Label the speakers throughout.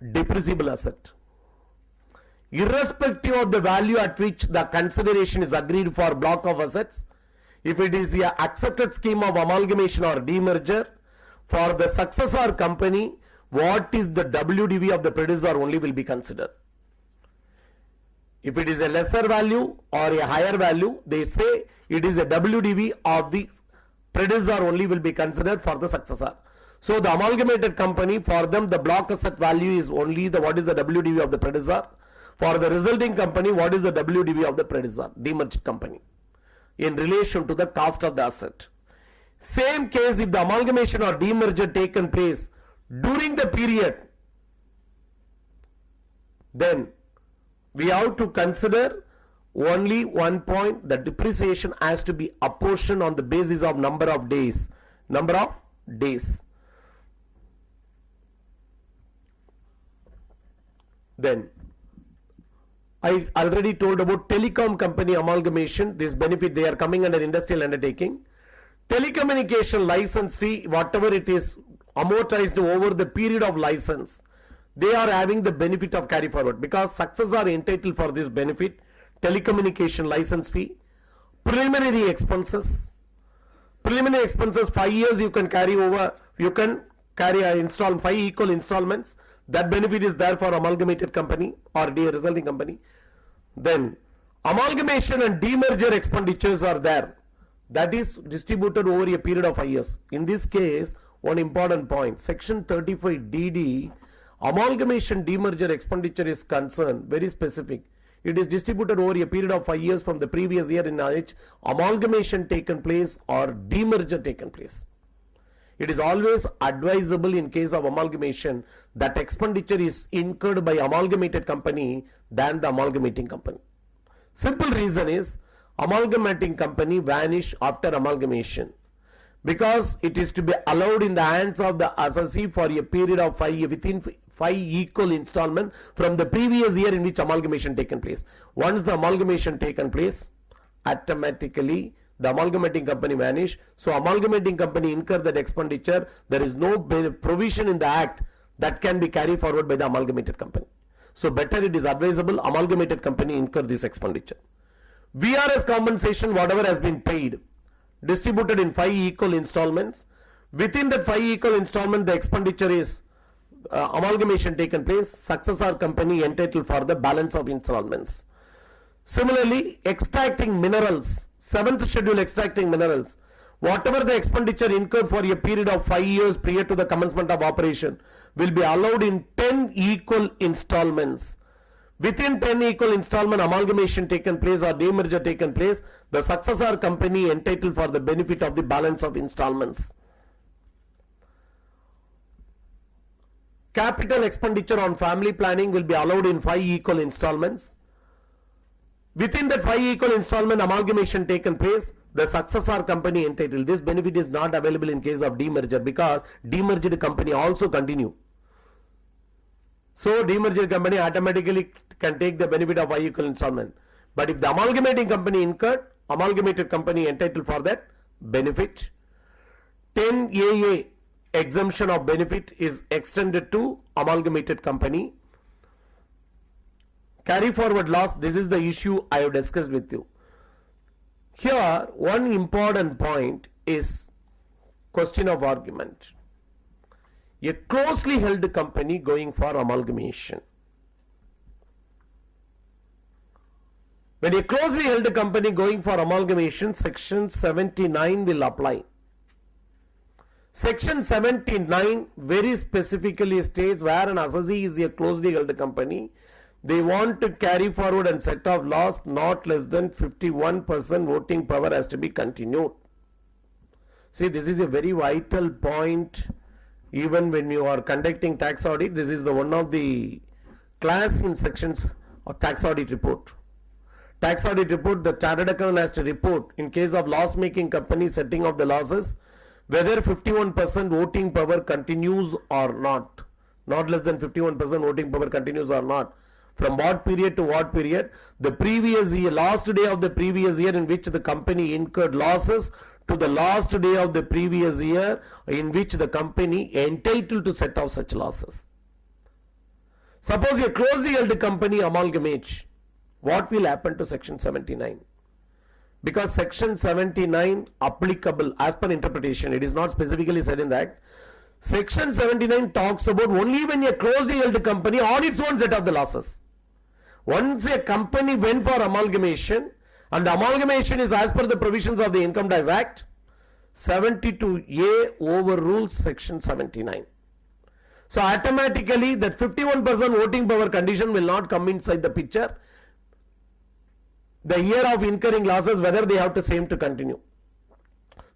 Speaker 1: depreciable asset. Irrespective of the value at which the consideration is agreed for block of assets, if it is a accepted scheme of amalgamation or demerger, for the successor company, what is the WDV of the predecessor only will be considered. If it is a lesser value or a higher value, they say it is a WDV of the predecessor only will be considered for the successor. So the amalgamated company, for them the block asset value is only the what is the WDV of the predecessor. For the resulting company, what is the WDV of the predecessor, demerged company, in relation to the cost of the asset. Same case if the amalgamation or demerger taken place during the period, then we have to consider only one point, the depreciation has to be apportioned on the basis of number of days. Then I already told about telecom company amalgamation. This benefit, they are coming under industrial undertaking. Telecommunication license fee, whatever it is amortized over the period of license, they are having the benefit of carry forward, because successors are entitled for this benefit. Telecommunication license fee, preliminary expenses 5 years you can carry over, you can carry a 5 equal installments. That benefit is there for amalgamated company or resulting company. Then amalgamation and demerger expenditures are there, that is distributed over a period of 5 years. In this case, one important point, section 35 DD, amalgamation demerger expenditure is concerned, very specific. It is distributed over a period of 5 years from the previous year in which amalgamation taken place or demerger taken place. It is always advisable in case of amalgamation that expenditure is incurred by amalgamated company than the amalgamating company. Simple reason is amalgamating company vanish after amalgamation, because it is to be allowed in the hands of the assessee for a period of 5 years within 5 equal installment from the previous year in which amalgamation taken place. Once the amalgamation taken place, automatically the amalgamating company vanish. So amalgamating company incur that expenditure. There is no provision in the act that can be carried forward by the amalgamated company. So better it is advisable amalgamated company incur this expenditure. VRS compensation, whatever has been paid, distributed in 5 equal installments. Within that 5 equal installment, the expenditure is amalgamation taken place, successor company entitled for the balance of installments. Similarly, extracting minerals, 7th schedule extracting minerals, whatever the expenditure incurred for a period of 5 years prior to the commencement of operation will be allowed in 10 equal installments. Within 10 equal installment amalgamation taken place or demerger taken place, the successor company entitled for the benefit of the balance of installments. Capital expenditure on family planning will be allowed in 5 equal installments. Within that 5 equal installment amalgamation taken place, the successor company entitled. This benefit is not available in case of demerger, because demerged company also continue. So demerged company automatically can take the benefit of 5 equal installment. But if the amalgamating company incurred, amalgamated company entitled for that benefit. 10AA exemption of benefit is extended to amalgamated company. Carry forward loss, this is the issue I have discussed with you. Here one important point is question of argument. A closely held company going for amalgamation. When a closely held company going for amalgamation, section 79 will apply. Section 79 very specifically states where an assessee is a closely held company, they want to carry forward and set off loss not less than 51% voting power has to be continued. See, this is a very vital point. Even when you are conducting tax audit, this is the one of the class in sections of tax audit report. Tax audit report, the chartered accountant has to report in case of loss making company setting off the losses, whether 51% voting power continues or not. Not less than 51% voting power continues or not. From what period to what period? The previous year, last day of the previous year in which the company incurred losses to the last day of the previous year in which the company entitled to set off such losses. Suppose a closely held company amalgamates. What will happen to section 79? Because section 79 applicable as per interpretation, it is not specifically said in that. Section 79 talks about only when a closely held company on its own set of the losses. Once a company went for amalgamation, and amalgamation is as per the provisions of the Income Tax Act, 72A overrules section 79. So automatically that 51% voting power condition will not come inside the picture. The year of incurring losses, whether they have to same to continue.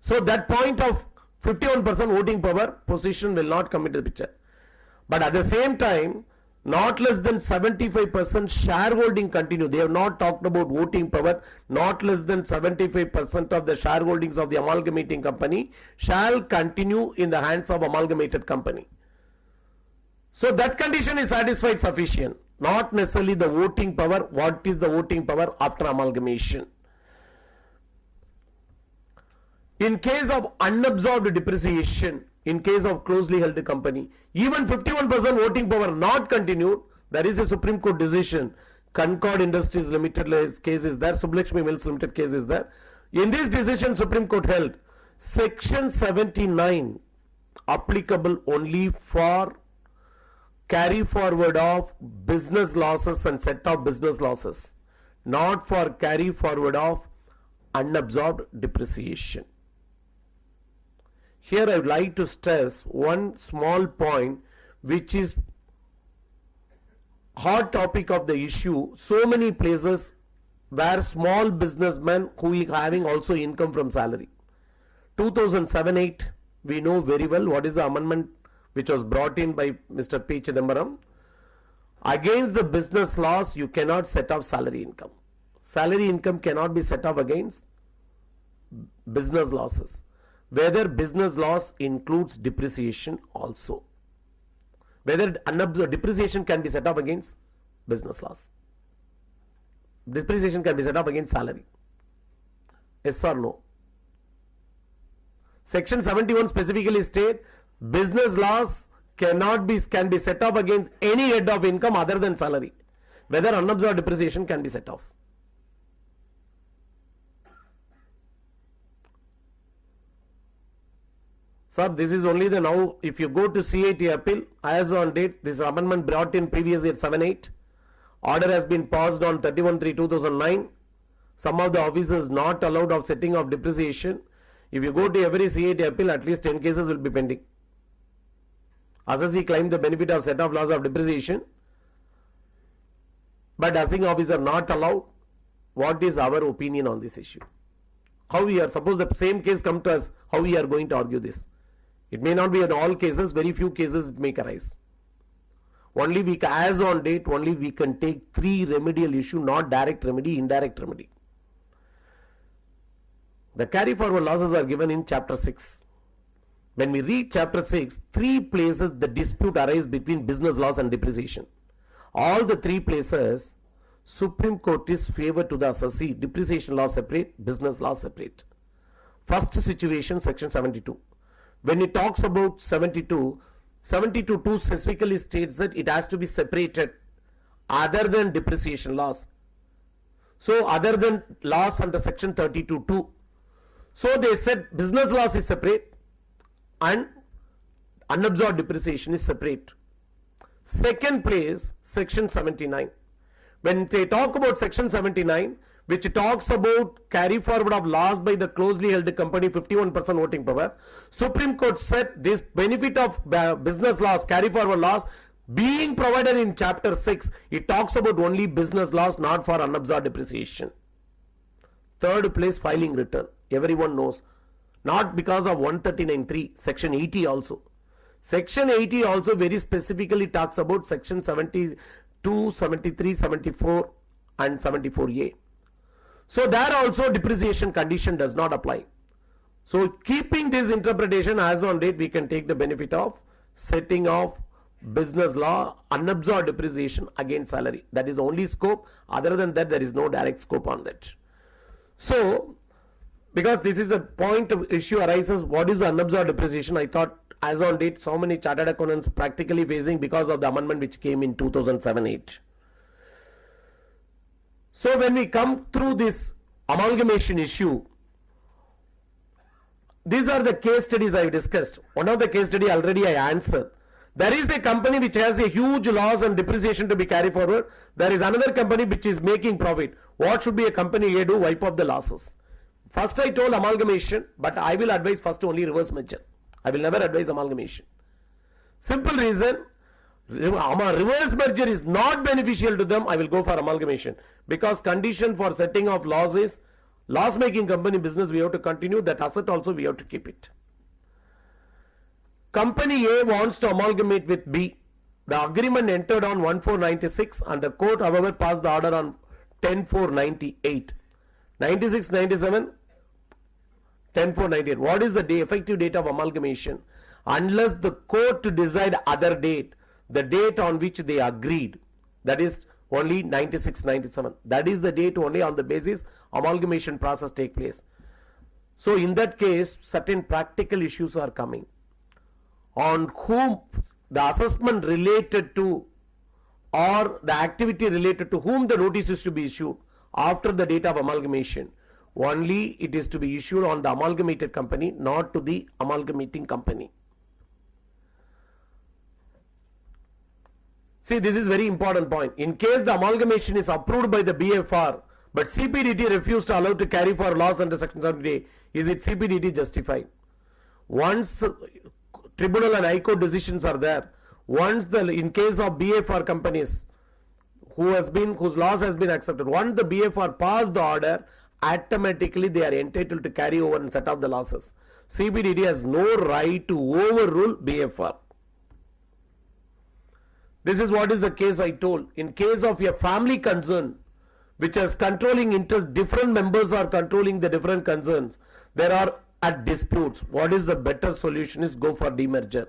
Speaker 1: So that point of 51% voting power position will not come into the picture. But at the same time, not less than 75% shareholding continue. They have not talked about voting power. Not less than 75% of the shareholdings of the amalgamating company shall continue in the hands of amalgamated company. So that condition is satisfied sufficient. Not necessarily the voting power. What is the voting power after amalgamation? In case of unabsorbed depreciation, in case of closely held company, even 51% voting power not continued, there is a Supreme Court decision. Concord Industries Limited case is there, Sublakshmi Mills Limited case is there. In this decision, Supreme Court held section 79 applicable only for carry forward of business losses and set of business losses, not for carry forward of unabsorbed depreciation. Here I would like to stress one small point which is hot topic of the issue. So many places where small businessmen who are having also income from salary. 2007-8 we know very well what is the amendment which was brought in by Mr. P. Chidambaram. Against the business loss, you cannot set off salary income. Salary income cannot be set off against business losses. Whether business loss includes depreciation also. Whether depreciation can be set off against business loss. Depreciation can be set off against salary. Yes or no? Section 71 specifically states business loss can be set off against any head of income other than salary. Whether unabsorbed depreciation can be set off. Sir, this is only the now, if you go to CIT appeal, as on date, this amendment brought in previous year 7-8. Order has been passed on 31/3/2009. Some of the officers not allowed of setting of depreciation. If you go to every CIT appeal, at least 10 cases will be pending. Assessee claimed the benefit of set off loss of depreciation, but assessing officer not allowed. What is our opinion on this issue? How we are, suppose the same case come to us, how we are going to argue this? It may not be in all cases, very few cases it may arise. Only we can, as on date, only we can take 3 remedial issue, not direct remedy, indirect remedy. The carry forward losses are given in chapter 6. When we read chapter 6, 3 places the dispute arises between business loss and depreciation. All the 3 places, Supreme Court is favor to the assessee, depreciation loss separate, business loss separate. First situation, section 72. When it talks about 72.2 specifically states that it has to be separated other than depreciation loss. So other than loss under section 32.2. So they said business loss is separate and unabsorbed depreciation is separate. Second place, section 79. When they talk about section 79, which talks about carry forward of loss by the closely held company 51% voting power, Supreme Court said this benefit of business loss, carry forward loss being provided in chapter 6, it talks about only business loss, not for unabsorbed depreciation. Third place, filing return. Everyone knows. Not because of 139.3, section 80 also. Section 80 also very specifically talks about section 72, 73, 74 and 74A. So there also depreciation condition does not apply. So keeping this interpretation as on date, we can take the benefit of setting off business law, unabsorbed depreciation against salary. That is only scope. Other than that, there is no direct scope on that. So because this is a point of issue arises, what is the unabsorbed depreciation? I thought as on date, so many chartered accountants practically facing because of the amendment which came in 2007-8. So when we come through this amalgamation issue, these are the case studies I discussed. One of the case study already I answered. There is a company which has a huge loss and depreciation to be carried forward. There is another company which is making profit. What should be a company A do? Wipe off the losses. First I told amalgamation, but I will advise first only reverse merger. I will never advise amalgamation. Simple reason, reverse merger is not beneficial to them. I will go for amalgamation, because condition for setting off loss is loss making company business we have to continue, that asset also we have to keep it. Company A wants to amalgamate with B. The agreement entered on 1/4/96 and the court however passed the order on 10/4/98. 96/97, 10/4/98. What is the effective date of amalgamation? Unless the court decide other date, the date on which they agreed, that is only 96/97. That is the date only on the basis amalgamation process take place. So in that case, certain practical issues are coming. On whom the assessment related to or the activity related to whom the notice is to be issued after the date of amalgamation. Only it is to be issued on the amalgamated company, not to the amalgamating company. See, this is very important point. In case the amalgamation is approved by the BFR, but CPDT refused to allow to carry for loss under section 70A, is it CPDT justified? Once tribunal and high court decisions are there, once in case of BFR companies whose loss has been accepted, once the BFR passed the order, automatically they are entitled to carry over and set off the losses. CPDT has no right to overrule BFR. This is what is the case I told. In case of a family concern which has controlling interest, different members are controlling the different concerns, there are at disputes. What is the better solution is go for demerger.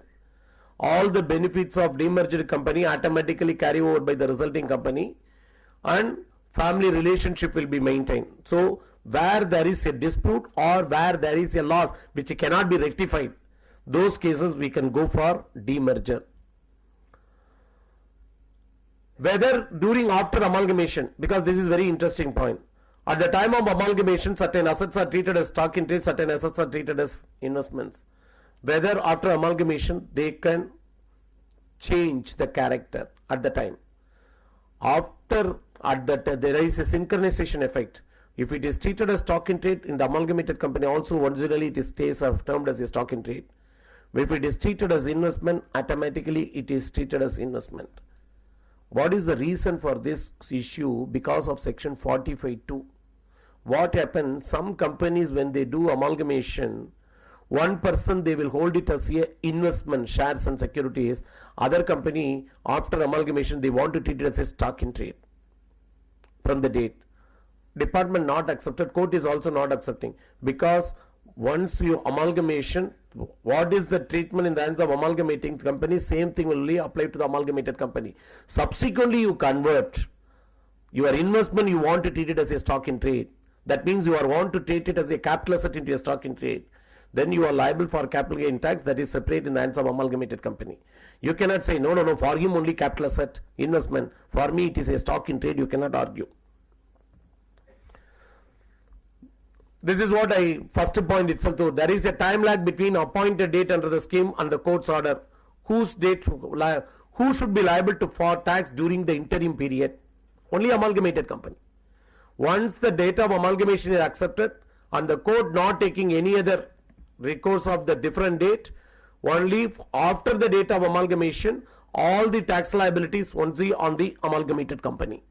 Speaker 1: All the benefits of demerged company automatically carry over by the resulting company and family relationship will be maintained. So where there is a dispute or where there is a loss which cannot be rectified, those cases we can go for demerger. Whether during after amalgamation, because this is very interesting point. At the time of amalgamation, certain assets are treated as stock in trade, certain assets are treated as investments. Whether after amalgamation they can change the character at the time. After there is a synchronization effect. If it is treated as stock in trade in the amalgamated company, also originally it stays termed as a stock in trade. If it is treated as investment, automatically it is treated as investment. What is the reason for this issue? Because of section 45(2). What happens, some companies when they do amalgamation, one person they will hold it as a investment, shares and securities. Other company after amalgamation they want to treat it as a stock in trade from the date. Department not accepted, court is also not accepting, because once you amalgamation, what is the treatment in the hands of amalgamating company? Same thing will only apply to the amalgamated company. Subsequently you convert your investment, you want to treat it as a stock in trade. That means you want to treat it as a capital asset into a stock in trade. Then you are liable for capital gain tax, that is separate in the hands of amalgamated company. You cannot say no, for him only capital asset investment, for me it is a stock in trade. You cannot argue. This is what I first point itself to. There is a time lag between appointed date under the scheme and the court's order. Who should be liable for tax during the interim period? Only amalgamated company. Once the date of amalgamation is accepted and the court not taking any other recourse of the different date, only after the date of amalgamation all the tax liabilities only on the amalgamated company.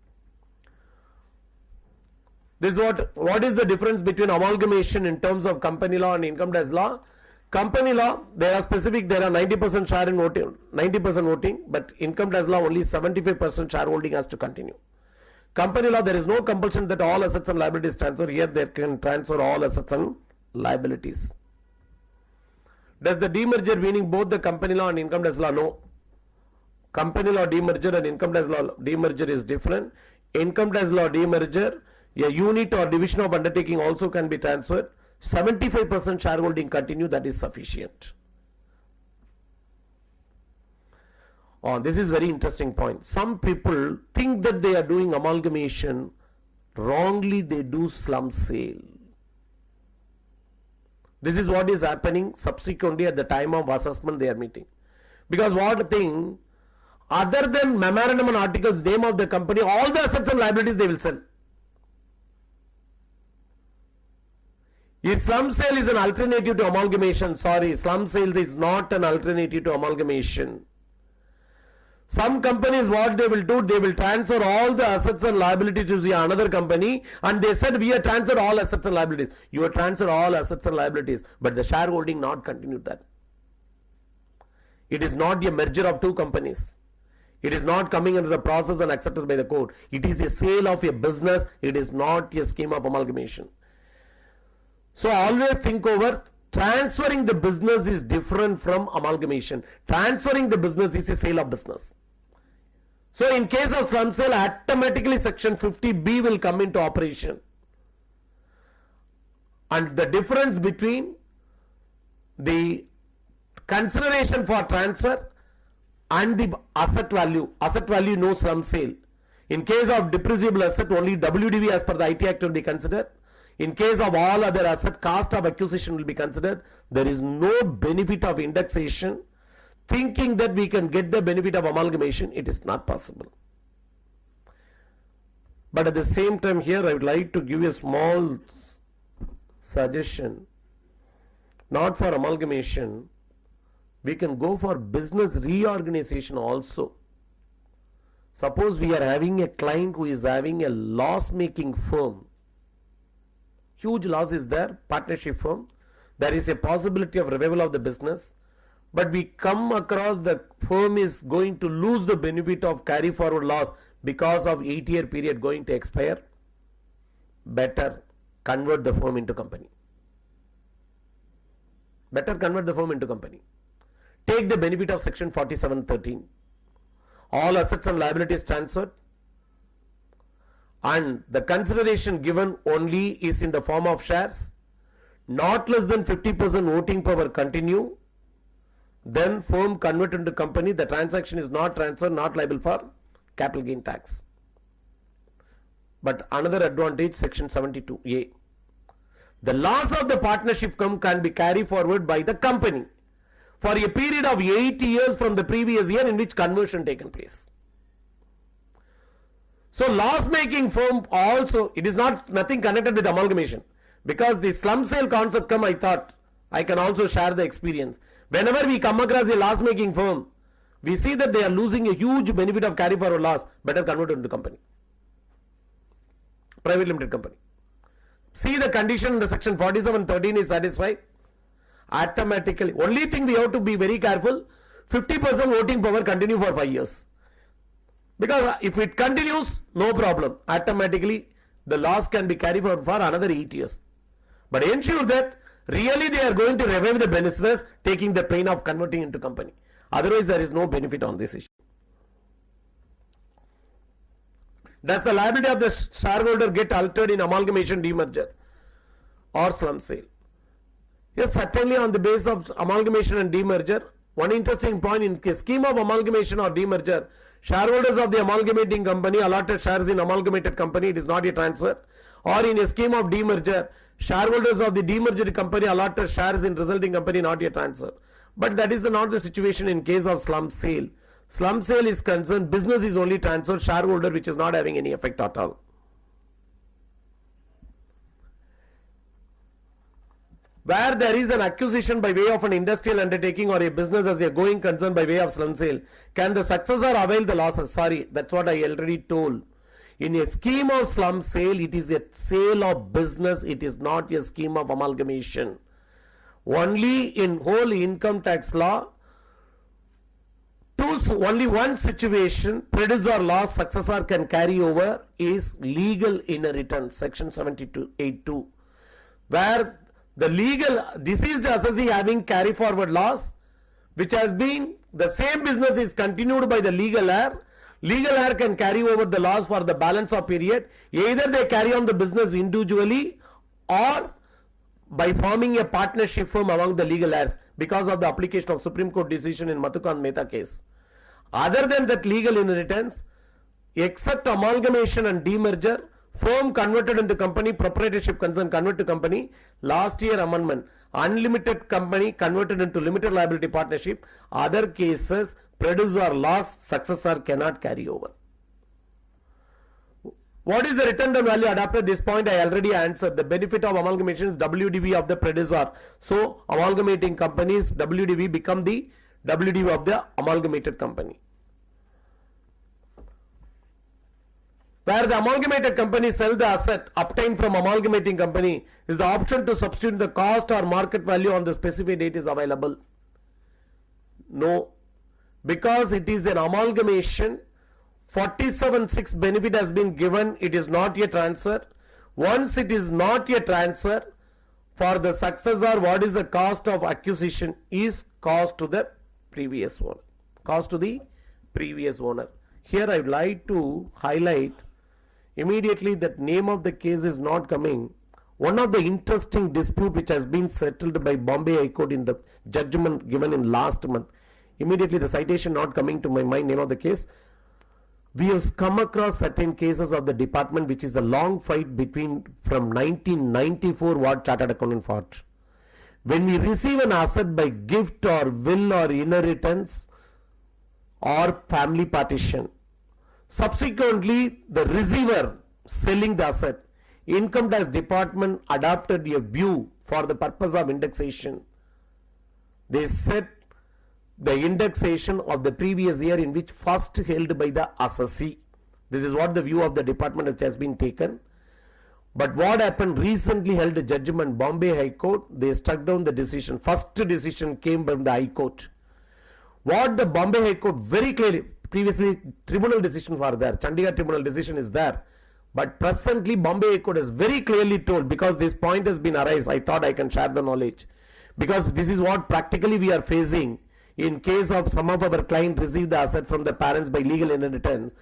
Speaker 1: This is what is the difference between amalgamation in terms of company law and income tax law? Company law, there are 90% share in voting, 90% voting, but income tax law only 75% shareholding has to continue. Company law, there is no compulsion that all assets and liabilities transfer. Here they can transfer all assets and liabilities. Does the demerger meaning both the company law and income tax law? No. Company law demerger and income tax law demerger is different. Income tax law demerger, a unit or division of undertaking also can be transferred. 75% shareholding continue, that is sufficient. This is very interesting point. Some people think that they are doing amalgamation. Wrongly, they do slump sale. This is what is happening subsequently at the time of assessment they are meeting. Because what thing, other than memorandum and articles, name of the company, all the assets and liabilities they will sell. If slump sale is an alternative to amalgamation, sorry, slump sale is not an alternative to amalgamation. Some companies, what they will do, they will transfer all the assets and liabilities to the another company, and they said we have transferred all assets and liabilities. You have transferred all assets and liabilities, but the shareholding not continued that. It is not a merger of two companies. It is not coming into the process and accepted by the court. It is a sale of a business. It is not a scheme of amalgamation. So always think over. Transferring the business is different from amalgamation. Transferring the business is a sale of business. So in case of slump sale, automatically section 50B will come into operation. And the difference between the consideration for transfer and the asset value no slump sale. In case of depreciable asset, only WDV as per the IT Act will be considered. In case of all other asset, cost of acquisition will be considered. There is no benefit of indexation. Thinking that we can get the benefit of amalgamation, it is not possible. But at the same time here, I would like to give you a small suggestion. Not for amalgamation, we can go for business reorganization also. Suppose we are having a client who is having a loss-making firm. Huge loss is there, partnership firm. There is a possibility of revival of the business, but we come across the firm is going to lose the benefit of carry forward loss because of 8-year period going to expire. Better convert the firm into company. Better convert the firm into company. Take the benefit of section 47(13). All assets and liabilities transferred, and the consideration given only is in the form of shares, not less than 50% voting power continue, then firm converted into company, the transaction is not transferred, not liable for capital gain tax. But another advantage, section 72A. The loss of the partnership firm can be carried forward by the company for a period of 8 years from the previous year in which conversion taken place. So loss-making firm also, it is nothing connected with amalgamation. Because the slump sale concept come, I thought I can also share the experience. Whenever we come across a loss-making firm, we see that they are losing a huge benefit of carry forward loss, better convert it into company. Private limited company. See the condition in the section 47(13) is satisfied. Automatically, only thing we have to be very careful, 50% voting power continue for 5 years. Because if it continues, no problem. Automatically, the loss can be carried forward for another 8 years. But ensure that really they are going to revive the business, taking the pain of converting into company. Otherwise, there is no benefit on this issue. Does the liability of the shareholder get altered in amalgamation, demerger or slump sale? Yes, certainly on the basis of amalgamation and demerger. One interesting point, in the scheme of amalgamation or demerger, shareholders of the amalgamating company allotted shares in amalgamated company, it is not a transfer. Or in a scheme of demerger, shareholders of the demerged company allotted shares in resulting company, not a transfer. But that is not the situation in case of slump sale. Slump sale is concerned, business is only transferred, shareholder which is not having any effect at all. Where there is an acquisition by way of an industrial undertaking or a business as a going concern by way of slump sale, can the successor avail the losses? Sorry, that's what I already told. In a scheme of slump sale, it is a sale of business, it is not a scheme of amalgamation. Only in whole income tax law, only one situation, predecessor loss successor can carry over is legal inheritance, section 72(8)(2), where the legal deceased assessee having carry forward loss, which has been the same business is continued by the legal heir. Legal heir can carry over the loss for the balance of period. Either they carry on the business individually or by forming a partnership firm among the legal heirs, because of the application of Supreme Court decision in Mathukan Mehta case. Other than that legal inheritance, except amalgamation and demerger, firm converted into company, proprietorship concern convert to company, last year amendment, unlimited company converted into limited liability partnership, other cases, predecessor loss, successor cannot carry over. What is the return down value adapted? This point I already answered. The benefit of amalgamation is WDV of the predecessor. So amalgamating companies, WDV become the WDV of the amalgamated company. Where the amalgamated company sell the asset obtained from amalgamating company, is the option to substitute the cost or market value on the specific date is available? No, because it is an amalgamation. 47(6) benefit has been given, it is not yet transfer. Once it is not yet transfer, for the successor, what is the cost of acquisition? Is cost to the previous owner. Cost to the previous owner. Here I would like to highlight immediately that name of the case is not coming. One of the interesting dispute which has been settled by Bombay High Court in the judgment given in last month. Immediately the citation not coming to my mind, name of the case. We have come across certain cases of the department which is the long fight between from 1994 what chartered accountant fought. When we receive an asset by gift or will or inheritance or family partition, subsequently the receiver selling the asset, income tax department adopted a view for the purpose of indexation. They set the indexation of the previous year in which first held by the assessee. This is what the view of the department which has been taken. But what happened, recently held a judgment, Bombay High Court, they struck down the decision. First decision came from the High Court. What the Bombay High Court very clearly, previously tribunal decisions are there, Chandigarh tribunal decision is there. But presently Bombay High Court has very clearly told, because this point has been arise, I thought I can share the knowledge. Because this is what practically we are facing. In case of some of our clients receive the asset from the parents by legal inheritance,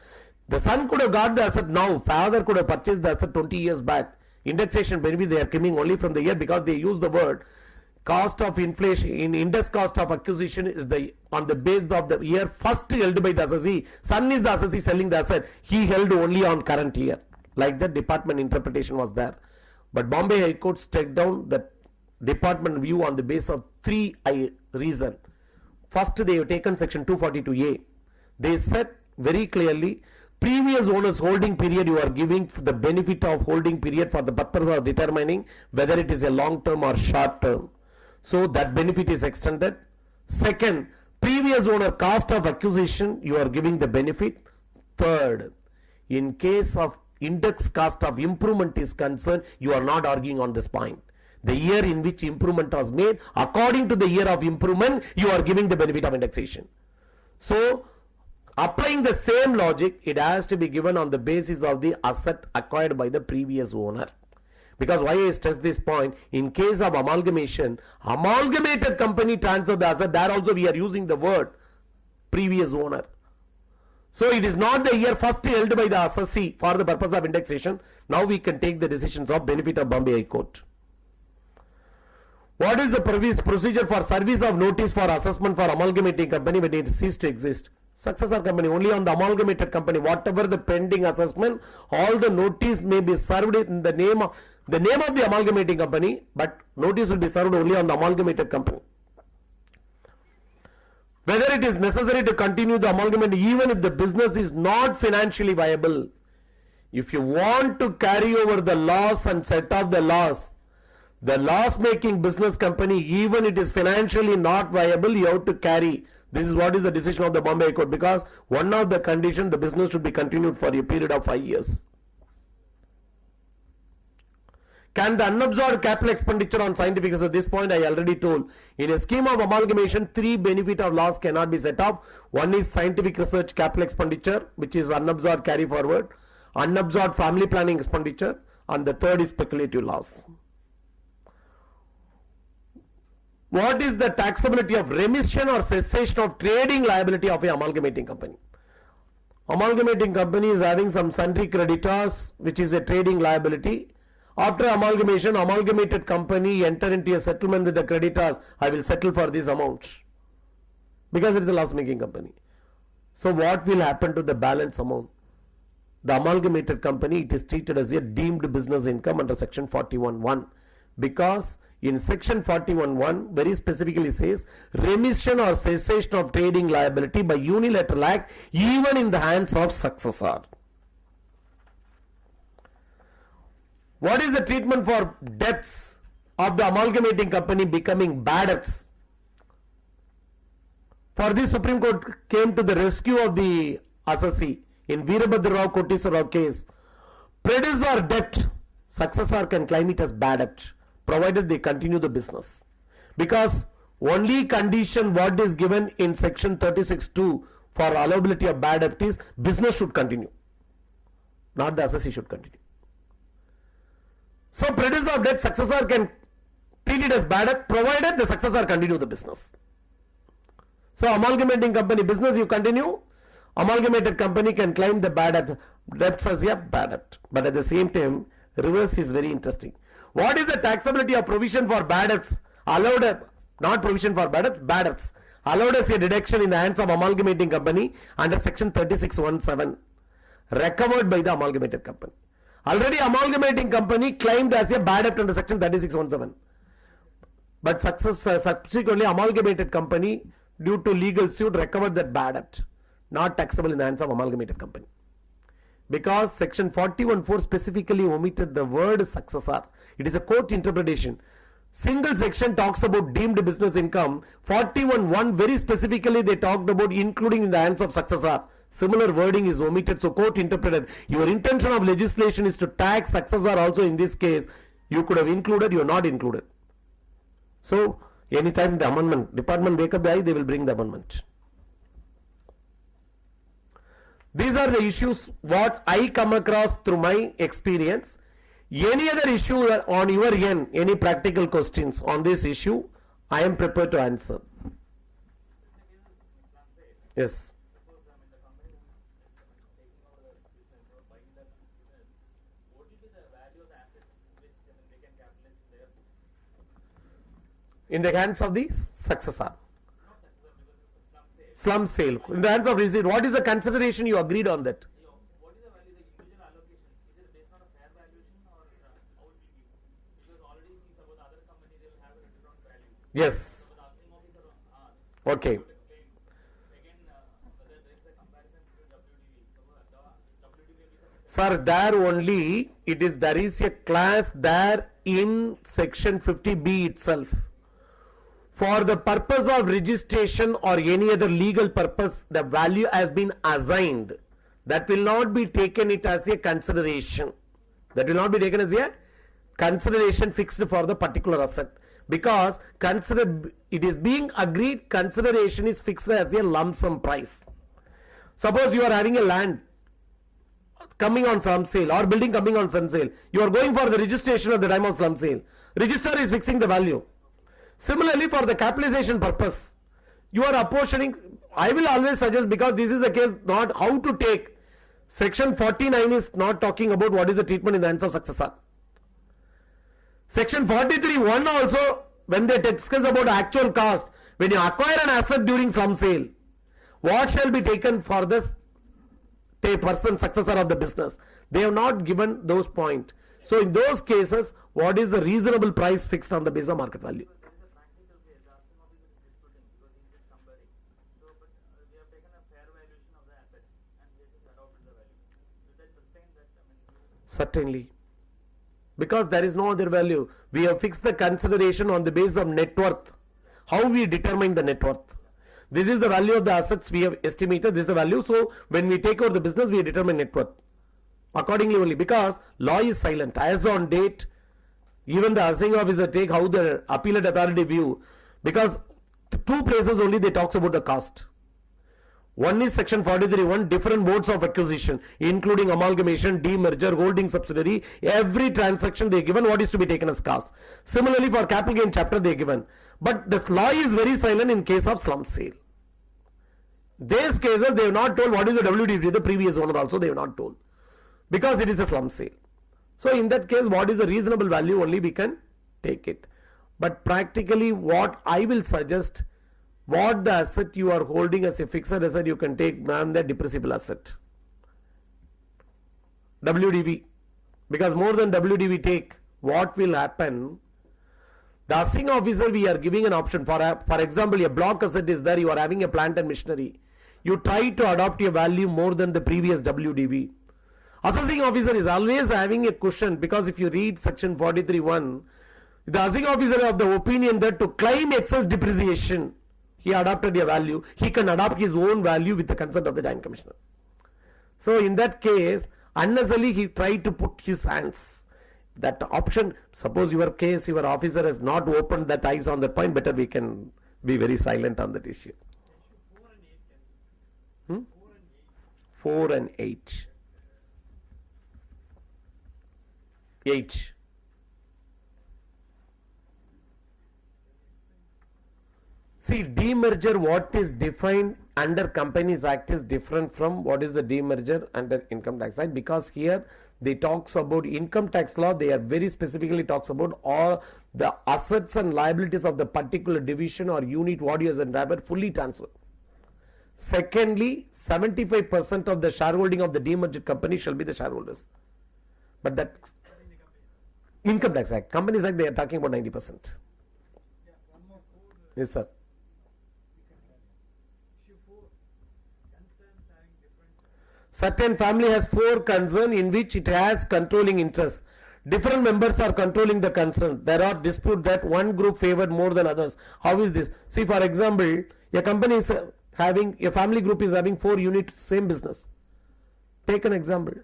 Speaker 1: the son could have got the asset now, father could have purchased the asset 20 years back. Indexation benefit they are coming only from the year, because they use the word cost of inflation. In index cost of acquisition is the on the base of the year first held by the assessee. Son is the assessee selling the asset, he held only on current year. Like that department interpretation was there. But Bombay High Court struck down the department view on the base of three reasons. First, they have taken section 242A. They said very clearly, previous owner's holding period, you are giving the benefit of holding period for the purpose of determining whether it is a long term or short term. So that benefit is extended. Second, previous owner cost of acquisition, you are giving the benefit. Third, in case of index cost of improvement is concerned, you are not arguing on this point. The year in which improvement was made, according to the year of improvement, you are giving the benefit of indexation. So, applying the same logic, it has to be given on the basis of the asset acquired by the previous owner. Because why I stress this point, in case of amalgamation, amalgamated company transfer the asset, there also we are using the word previous owner. So, it is not the year first held by the assessee for the purpose of indexation. Now, we can take the decisions of benefit of Bombay High Court. What is the procedure for service of notice for assessment for amalgamating company when it ceased to exist? Successor company, only on the amalgamated company, whatever the pending assessment, all the notice may be served in the name of the amalgamating company, but notice will be served only on the amalgamated company. Whether it is necessary to continue the amalgamation even if the business is not financially viable. If you want to carry over the loss and set off the loss making business company, even it is financially not viable, you have to carry. This is what is the decision of the Bombay High Court, because one of the conditions, the business should be continued for a period of 5 years. Can the unabsorbed capital expenditure on scientific research? At this point I already told. In a scheme of amalgamation, three benefit of loss cannot be set off. One is scientific research capital expenditure, which is unabsorbed carry forward, unabsorbed family planning expenditure, and the third is speculative loss. What is the taxability of remission or cessation of trading liability of an amalgamating company? Amalgamating company is having some sundry creditors, which is a trading liability. After amalgamation, amalgamated company enter into a settlement with the creditors. I will settle for this amount because it is a loss making company. So what will happen to the balance amount? The amalgamated company, it is treated as a deemed business income under section 41(1), because in section 41(1) very specifically says remission or cessation of trading liability by unilateral act even in the hands of successor. What is the treatment for debts of the amalgamating company becoming bad debts? For this, Supreme Court came to the rescue of the assessee in Veerabhadra Rao Koteswara Rao case. Predecessor debt, successor can claim it as bad debt provided they continue the business, because only condition what is given in section 36(2) for allowability of bad debt is business should continue, not the assessee should continue. So predecessor of debt, successor can treat it as bad debt provided the successor continue the business. So amalgamating company business you continue, amalgamated company can claim the bad debts as a bad debt. But at the same time, reverse is very interesting. What is the taxability of provision for bad debts allowed, not provision for bad debts, allowed as a deduction in the hands of amalgamating company under section 36(1)(7), recovered by the amalgamated company. Already amalgamating company claimed as a bad debt under section 36(1)(7), but subsequently amalgamated company due to legal suit recovered that bad debt, not taxable in the hands of amalgamated company. Because section 41(4) specifically omitted the word successor. It is a court interpretation. Single section talks about deemed business income. 41(1) very specifically they talked about including in the hands of successor. Similar wording is omitted, so court interpreted. Your intention of legislation is to tax successor also in this case. You could have included, you are not included. So anytime the amendment, department wake up the eye, they will bring the amendment. These are the issues what I come across through my experience. Any other issue on your end, any practical questions on this issue, I am prepared to answer. Yes. In the hands of the successor. Slum sale. In the hands of receipt. What is the consideration you agreed on that?
Speaker 2: What is the value, the individual allocation? Is it based on a fair valuation or how it will be? Because already suppose other company they will have a different value.
Speaker 1: Yes.
Speaker 2: So the asking officer
Speaker 1: Okay.
Speaker 2: again whether there is a comparison between WDV. So WDV will be the
Speaker 1: Sir, there only there is a class there in section 50B itself. For the purpose of registration or any other legal purpose, the value has been assigned. That will not be taken it as a consideration. That will not be taken as a consideration fixed for the particular asset. Because it is being agreed, consideration is fixed as a lump sum price. Suppose you are having a land coming on slum sale or building coming on slum sale. You are going for the registration at the time of slum sale. Registrar is fixing the value. Similarly, for the capitalization purpose, you are apportioning. I will always suggest, because this is the case, not how to take. Section 49 is not talking about what is the treatment in the hands of successor. Section 43(1) also, when they discuss about actual cost, when you acquire an asset during slum sale, what shall be taken for this person successor of the business? They have not given those points. So in those cases, what is the reasonable price fixed on the basis of market value? Certainly. Because there is no other value. We have fixed the consideration on the basis of net worth. How we determine the net worth? This is the value of the assets we have estimated. This is the value. So when we take over the business, we determine net worth. Accordingly only. Because law is silent. As on date, even the assessing officer take how the appellate authority view. Because two places only they talks about the cost. One is section 43(1), different modes of acquisition, including amalgamation, demerger, holding subsidiary. Every transaction they given what is to be taken as cost. Similarly, for capital gain chapter they given. But this law is very silent in case of slum sale. These cases they have not told what is the WDV, the previous owner also they have not told. Because it is a slum sale. So in that case, what is the reasonable value, only we can take it. But practically what I will suggest, what the asset you are holding as a fixed asset you can take man the depreciable asset. WDV. Because more than WDV take, what will happen? The assessing officer, we are giving an option. For example, a block asset is there, you are having a plant and machinery. You try to adopt a value more than the previous WDV. Assessing officer is always having a cushion, because if you read section 43(1), the assessing officer of the opinion that to claim excess depreciation, he adopted a value, he can adopt his own value with the consent of the Joint Commissioner. So in that case, unnecessarily he tried to put his hands. That option, suppose your case, your officer has not opened that eyes on that point, better we can be very silent on that issue. 4 and 8. 8. See, demerger, what is defined under Companies Act is different from what is the demerger under Income Tax Act, because here they talks about income tax law, they are very specifically talks about all the assets and liabilities of the particular division or unit what is and fully transferred. Secondly, 75% of the shareholding of the demerged company shall be the shareholders. But that Income Tax Act, Companies Act, they are talking about 90%. Yes, sir. Certain family has 4 concern in which it has controlling interest. Different members are controlling the concern. There are dispute that one group favored more than others. How is this? See, for example, a company is having, a family group is having 4 units, same business. Take an example.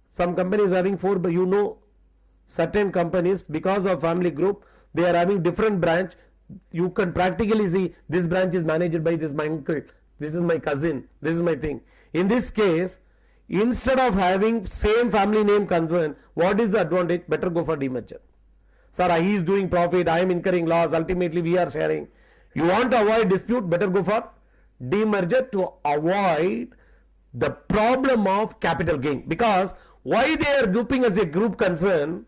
Speaker 1: Some company is having 4, but you know, certain companies, because of family group, they are having different branch. You can practically see this branch is managed by this my uncle, this is my cousin, this is my thing. In this case, instead of having same family name concern, what is the advantage? Better go for demerger. Sir, he is doing profit, I am incurring loss, ultimately we are sharing. You want to avoid dispute, better go for demerger to avoid the problem of capital gain. Because why they are grouping as a group concern?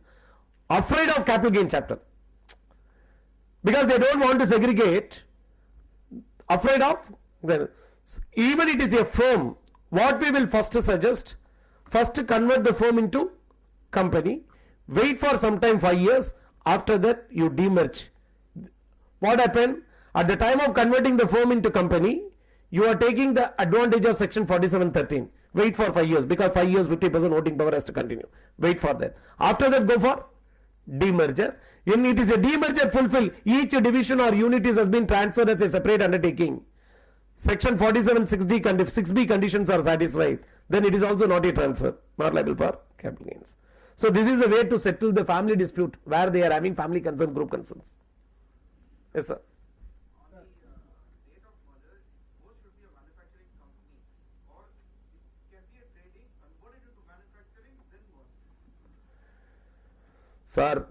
Speaker 1: Afraid of capital gain chapter. Because they don't want to segregate, afraid of, even it is a firm, what we will first suggest, first convert the firm into company, wait for some time 5 years, after that you demerge. What happened? At the time of converting the firm into company, you are taking the advantage of section 47(13). Wait for 5 years, because 5 years 50% voting power has to continue. Wait for that. After that go for demerger. When it is a demerger fulfill, each division or unit has been transferred as a separate undertaking. Section 47(6)(d) and if 6b conditions are satisfied, then it is also not a transfer, not liable for capital gains. So this is the way to settle the family dispute where they are having family concern, group concerns. Yes, sir. Sir,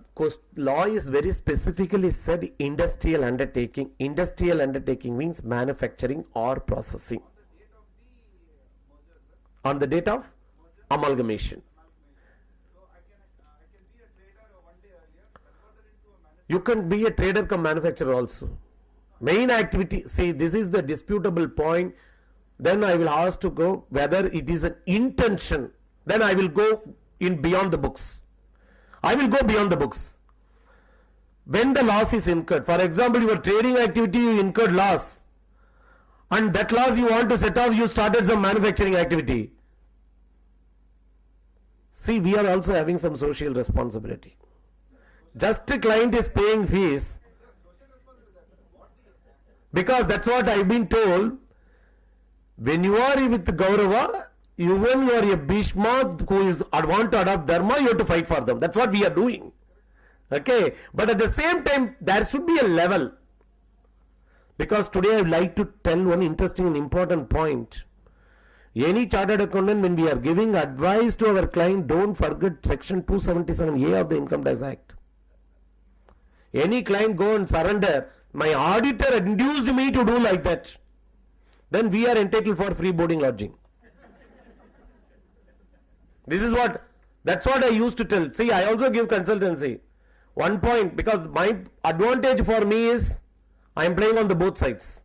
Speaker 1: law is very specifically said industrial undertaking. Industrial undertaking means manufacturing or processing. On the date of amalgamation. You can be a trader come manufacturer also. Main activity, see, this is the disputable point. Then I will ask to go whether it is an intention. Then I will go in beyond the books. I will go beyond the books. When the loss is incurred, for example, your trading activity, you incurred loss, and that loss you want to set off, you started some manufacturing activity. See, we are also having some social responsibility. Just a client is paying fees, because that's what I've been told. When you are with Gaurava, even you are a Bhishma who is want to adopt Dharma, you have to fight for them. That's what we are doing. Okay, but at the same time, there should be a level. Because today I would like to tell one interesting and important point. Any chartered accountant, when we are giving advice to our client, don't forget section 277A of the Income Tax Act. Any client go and surrender, my auditor induced me to do like that, then we are entitled for free boarding lodging. This is what, that's what I used to tell. See, I also give consultancy. One point, because my advantage for me is I am playing on the both sides.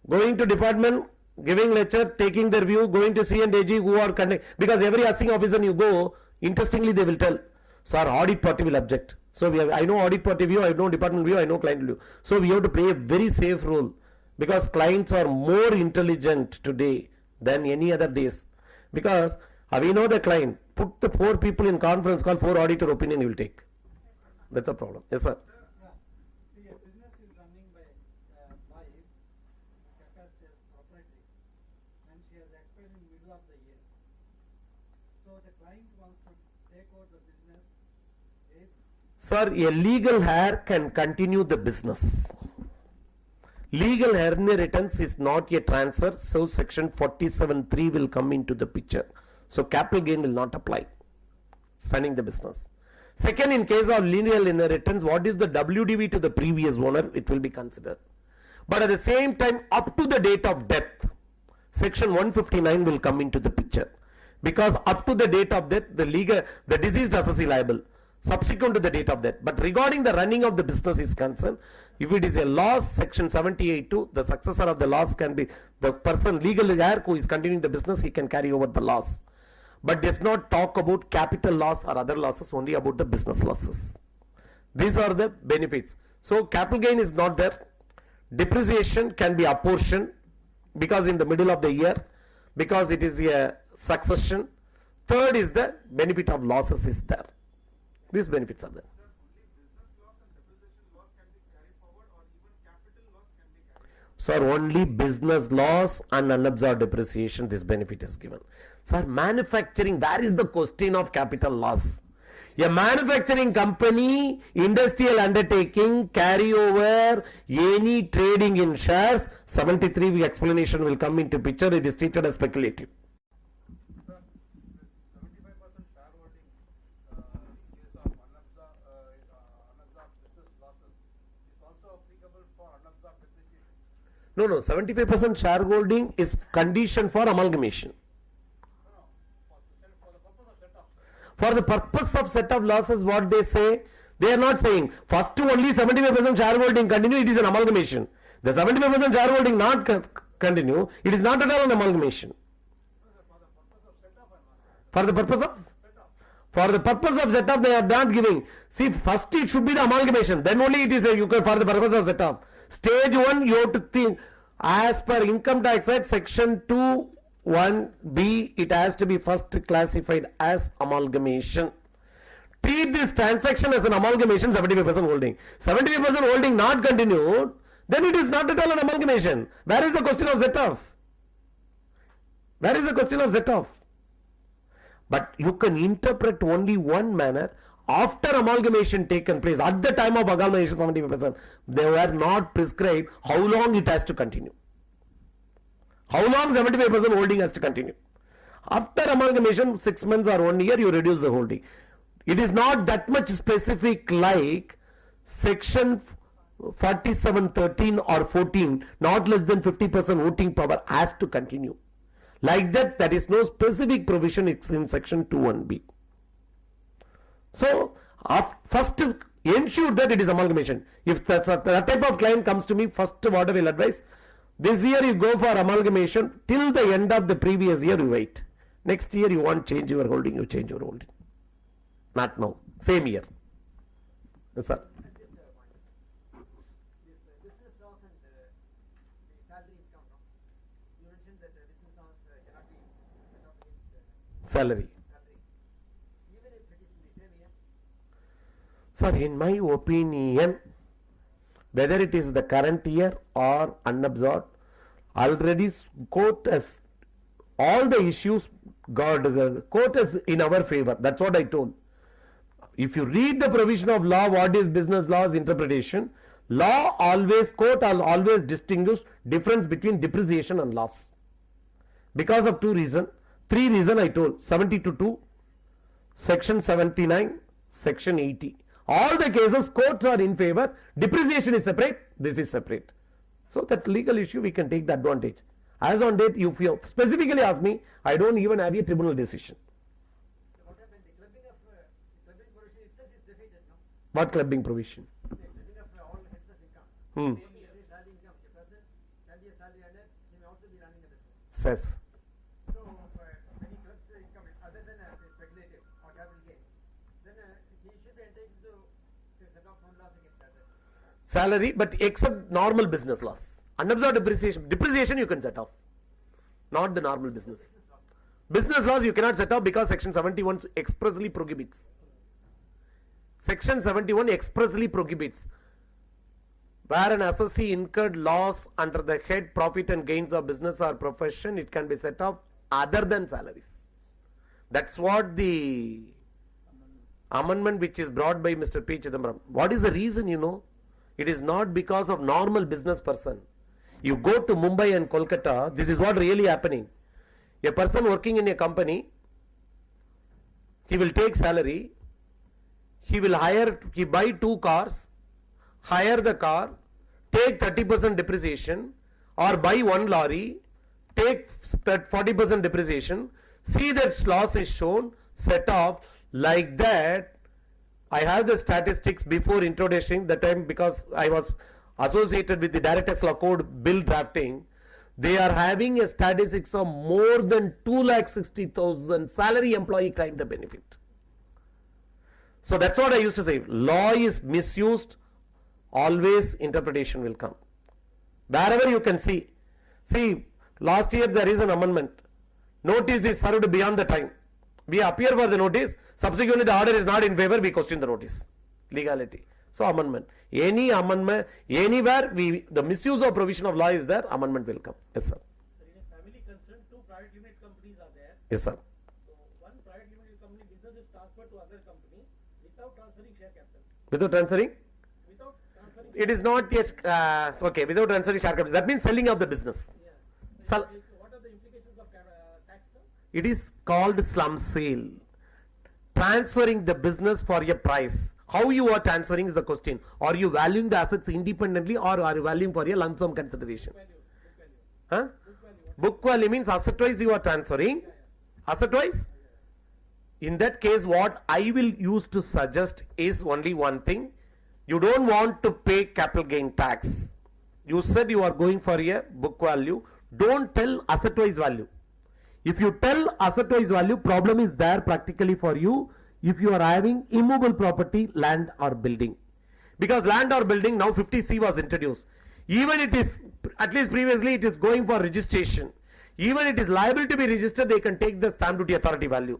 Speaker 1: Going to department, giving lecture, taking their view, going to C and AG who are connect, because every assessing officer you go, interestingly they will tell, sir, audit party will object. So we have, I know audit party view, I know department view, I know client view. So we have to play a very safe role, because clients are more intelligent today than any other days. Because we know the client, put the 4 people in conference call, 4 auditor opinion he will take. That's a problem. Yes, sir.
Speaker 3: Yeah. See, a business is running by life, capacity as proprietary, and she has expired in middle of the year. So the client wants to take over the business.
Speaker 1: Sir, a legal heir can continue the business. Legal inheritance is not a transfer, so section 47(3) will come into the picture. So capital gain will not apply. Running the business. Second, in case of legal inheritance, what is the WDV to the previous owner? It will be considered. But at the same time, up to the date of death, section 159 will come into the picture. Because up to the date of death, the deceased assessee liable. Subsequent to the date of death. But regarding the running of the business is concerned, if it is a loss, section 78(2), the successor of the loss can be the person, legal heir who is continuing the business, he can carry over the loss. But does not talk about capital loss or other losses, only about the business losses. These are the benefits. So capital gain is not there. Depreciation can be apportioned because in the middle of the year, because it is a succession. Third is the benefit of losses is there. These benefits are there. Sir, only business loss and unabsorbed depreciation, this benefit is given. Sir, manufacturing, where is the question of capital loss? A manufacturing company, industrial undertaking, carry over any trading in shares, 73 explanation will come into picture, it is treated as speculative.
Speaker 4: Sir, this 75% shareholding in case of unabsorbed business losses is also applicable for unabsorbed depreciation?
Speaker 1: No, 75% shareholding is condition for amalgamation. For the purpose of set of losses, what they say, they are not saying first to only 75% shareholding continue, it is an amalgamation. The 75% shareholding not continue, it is not at all an amalgamation. For the purpose of? For the purpose of set off, they are not giving. See, first it should be the amalgamation, then only it is a, you can, for the purpose of set off. Stage 1, you have to think as per Income Tax Act section 2(1)(b), it has to be first classified as amalgamation. Treat this transaction as an amalgamation, 75% holding. 75% holding not continued, then it is not at all an amalgamation. Where is the question of set off? Where is the question of set off? But you can interpret only one manner. After amalgamation taken place, at the time of amalgamation 75%, they were not prescribed how long it has to continue. How long 75% holding has to continue. After amalgamation, 6 months or 1 year, you reduce the holding. It is not that much specific like section 47(13) or 14, not less than 50% voting power has to continue. Like that, there is no specific provision in section 2(1)(b). So, first ensure that it is amalgamation. If that type of client comes to me, first what I will advise, this year you go for amalgamation, till the end of the previous year you wait. Next year you want change your holding, you change your holding. Not now, same year. Yes, sir.
Speaker 5: Business loss and the salary income, no? You mentioned that business loss cannot be set off against
Speaker 1: Salary.
Speaker 5: salary. Even if it is in the same year,
Speaker 1: Sir, in my opinion, whether it is the current year or unabsorbed, already court has all the issues court is in our favor. That's what I told. If you read the provision of law, what is business law's interpretation? Law always, court always distinguish difference between depreciation and loss. Because of 2 reasons. 3 reasons I told. 72(2), section 79, section 80. All the cases courts are in favor. Depreciation is separate. This is separate. So that legal issue we can take the advantage. As on date, if you specifically ask me, I don't even have a tribunal decision.
Speaker 5: so what happened? The clubbing provision itself is defeated, no?
Speaker 1: What clubbing provision?
Speaker 5: The clubbing of all heads of income.
Speaker 1: Hmm.
Speaker 5: Salary income, the person, salary and
Speaker 1: Says.
Speaker 5: So, when he collects the income other than speculative or capital gain, then he should be entitled to set off one loss against others.
Speaker 1: Salary, but except normal business loss. Unabsorbed depreciation. Depreciation you can set off. Not the normal business. Business loss you cannot set off because section 71 expressly prohibits. Section 71 expressly prohibits. Where an assessee incurred loss under the head profit and gains of business or profession, it can be set off other than salaries. That's what the amendment which is brought by Mr. P. Chidambaram. What is the reason, you know? It is not because of normal business person. You go to Mumbai and Kolkata, this is what really happening. A person working in a company, he will take salary, he will buy 2 cars, hire the car, take 30% depreciation, or buy 1 lorry, take that 40% depreciation, see that loss is shown, set off. Like that, I have the statistics before introducing the time because I was associated with the Directors Law Code bill drafting. They are having a statistics of more than 2,60,000 salary employee claim the benefit. So that's what I used to say. Law is misused, always interpretation will come. Wherever you can see. See, last year there is an amendment. Notice is served beyond the time. We appear for the notice. Subsequently the order is not in favor. We question the notice. Legality. So amendment. Any amendment, anywhere the misuse of provision of law is there, amendment will come. Yes, sir.
Speaker 3: So in a family concern, 2 private limited companies are there.
Speaker 1: Yes, sir.
Speaker 3: So one private limited company business is transferred to other company without transferring share capital.
Speaker 1: Without transferring?
Speaker 3: Without transferring.
Speaker 1: It is not yet, okay, without transferring share capital. That means selling of the business.
Speaker 3: Yeah.
Speaker 1: Sal-
Speaker 3: What are the implications of tax, sir?
Speaker 1: It is called slum sale. Transferring the business for a price. How you are transferring is the question. Are you valuing the assets independently or are you valuing for a lump sum consideration?
Speaker 3: Book value.
Speaker 1: Huh?
Speaker 3: Book value.
Speaker 1: Book value means asset wise you are transferring. Asset wise? In that case, what I will use to suggest is only one thing. You don't want to pay capital gain tax. You said you are going for a book value. Don't tell asset wise value. If you tell asset wise value, problem is there practically for you if you are having immovable property, land or building. Because land or building, now 50C was introduced. Even it is, at least previously it is going for registration. Even it is liable to be registered, they can take the stamp duty authority value.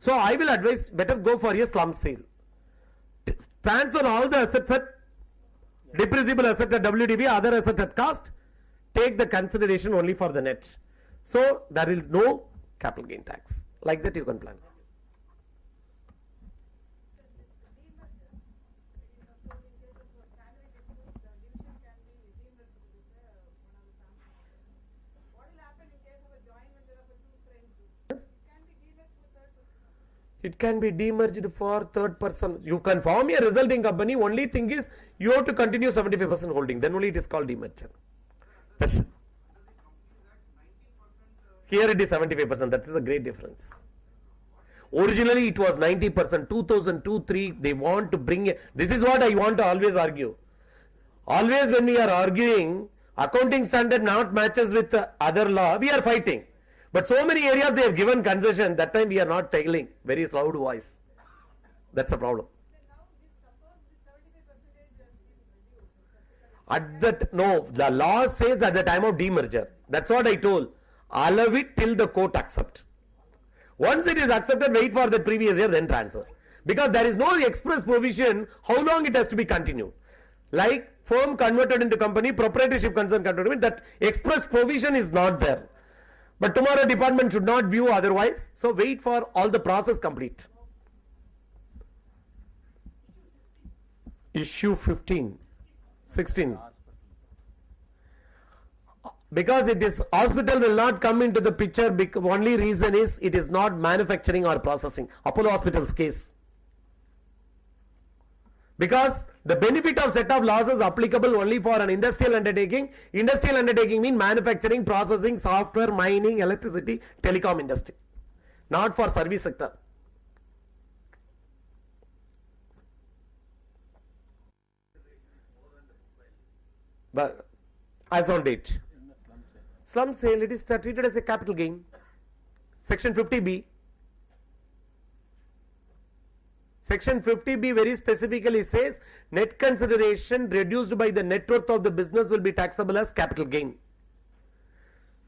Speaker 1: So I will advise better go for a slum sale. Transfer all the assets at depreciable asset at WDV, other asset at cost. Take the consideration only for the net. So there is no capital gain tax. Like that you can plan. It can be demerged for third person. You can form a resulting company. Only thing is you have to continue 75% holding. Then only it is called demerger. That's, here it is 75%. That is a great difference. Originally it was 90%. 2002-3 they want to bring. This is what I want to always argue. Always when we are arguing, accounting standard not matches with other law, we are fighting. But so many areas they have given concession, that time we are not telling, very loud voice. That's the problem. At that, no, the law says at the time of demerger. That's what I told. Allow it till the court accept. Once it is accepted, wait for the previous year, then transfer. Because there is no express provision how long it has to be continued. Like firm converted into company, proprietorship concern converted, that express provision is not there. But tomorrow department should not view otherwise. So wait for all the process complete. Issue 15, 16. Because it is, hospital will not come into the picture, only reason is it is not manufacturing or processing. Apollo Hospital's case. Because the benefit of set of losses applicable only for an industrial undertaking. Industrial undertaking means manufacturing, processing, software, mining, electricity, telecom industry. Not for service sector. But as on date. slump sale, it is treated as a capital gain. Section 50B. Section 50B very specifically says net consideration reduced by the net worth of the business will be taxable as capital gain.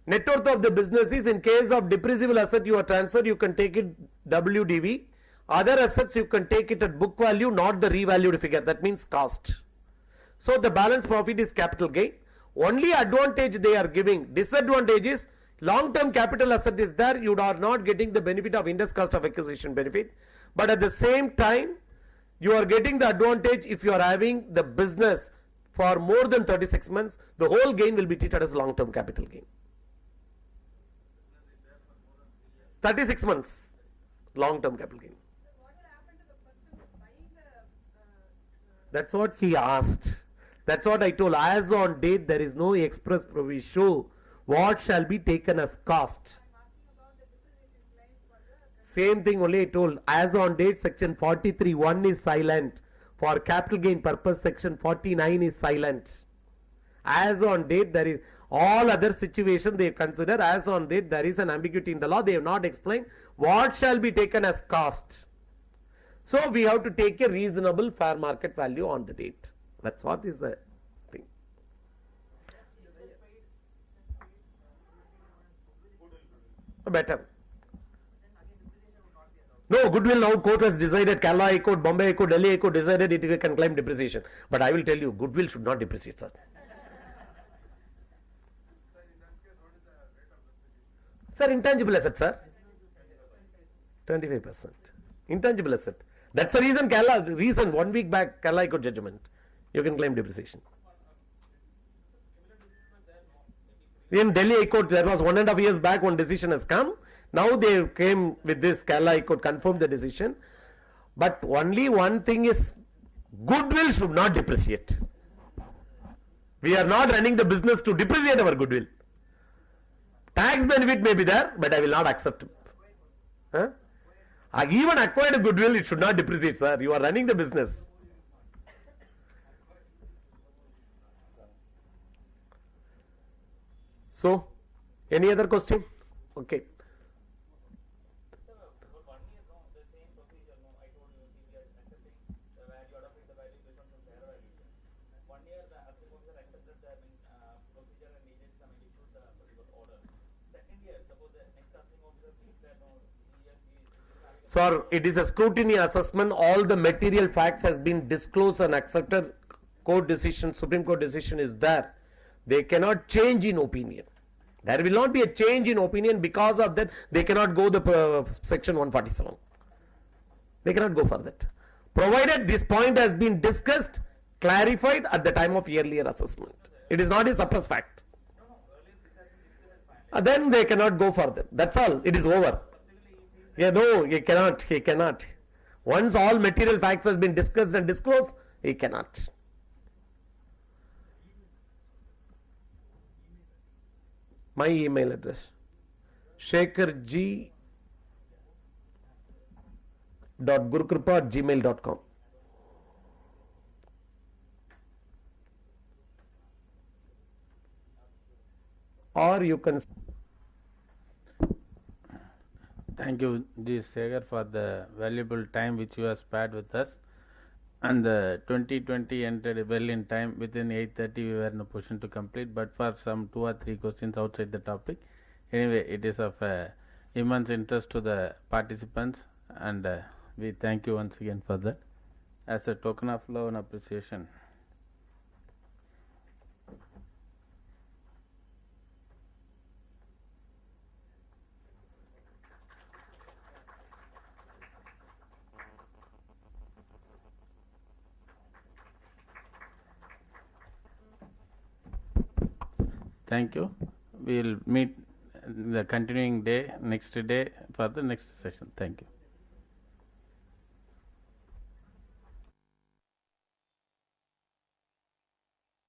Speaker 1: Net worth of the business is, in case of depreciable asset you are transferred, you can take it WDV. Other assets you can take it at book value, not the revalued figure. That means cost. So the balance profit is capital gain. Only advantage they are giving. Disadvantage is long-term capital asset is there. You are not getting the benefit of interest cost of acquisition benefit. But at the same time, you are getting the advantage if you are having the business for more than 36 months. The whole gain will be treated as long-term capital gain. 36 months, long-term capital gain.
Speaker 6: What will happen to the person who's buying the
Speaker 1: That's what he asked. That's what I told. As on date, there is no express provision. Show what shall be taken as cost.
Speaker 6: I'm asking about the depreciation claims for the
Speaker 1: Same thing only I told. As on date, section 43(1) is silent. For capital gain purpose, section 49 is silent. As on date, there is all other situation they consider. As on date, there is an ambiguity in the law. They have not explained what shall be taken as cost. So we have to take a reasonable fair market value on the date. That's what is the thing. Better. No, goodwill now court has decided, Kerala High Court, Bombay High Court, Delhi High Court decided it can claim depreciation. But I will tell you, goodwill should not depreciate, sir. Sir, intangible asset, sir. 25%. Intangible asset. That's the reason Kerala, 1 week back, Kerala High Court judgment. You can claim depreciation. In Delhi High Court, there was 1.5 years back, one decision has come. Now they came with this, Kerala High Court confirmed the decision. But only one thing is, goodwill should not depreciate. We are not running the business to depreciate our goodwill. Tax benefit may be there, but I will not accept. Huh? Even acquired goodwill, it should not depreciate, sir. You are running the business. So, any other question? Okay.
Speaker 2: For 1 year, no, the same procedure, no, I told you, we are accepting the value, adopting the value based on the fair valuation. 1 year, the applicants are accepted the procedure and agents have issued the particular order. Second year, suppose the next assessing officer thinks that no, he is having a
Speaker 1: Sir, it is a scrutiny assessment. All the material facts has been disclosed and accepted. Court decision, Supreme Court decision is there. They cannot change in opinion. There will not be a change in opinion. Because of that, they cannot go the section 147. They cannot go for that. Provided this point has been discussed, clarified at the time of earlier assessment. It is not a suppressed fact. Then they cannot go for that. That's all. It is over. Yeah, no, he cannot. He cannot. Once all material facts has been discussed and disclosed, he cannot. My email address, shekharg.gurukrupa@gmail.com. Or you can.
Speaker 7: Thank you, G. Segar, for the valuable time which you have spared with us. And the 2020 entered well in time. Within 8:30 we were in a position to complete, but for some 2 or 3 questions outside the topic. Anyway, it is of immense interest to the participants, and we thank you once again for that. As a token of love and appreciation, thank you. We will meet the continuing day, next day, for the next session. Thank you.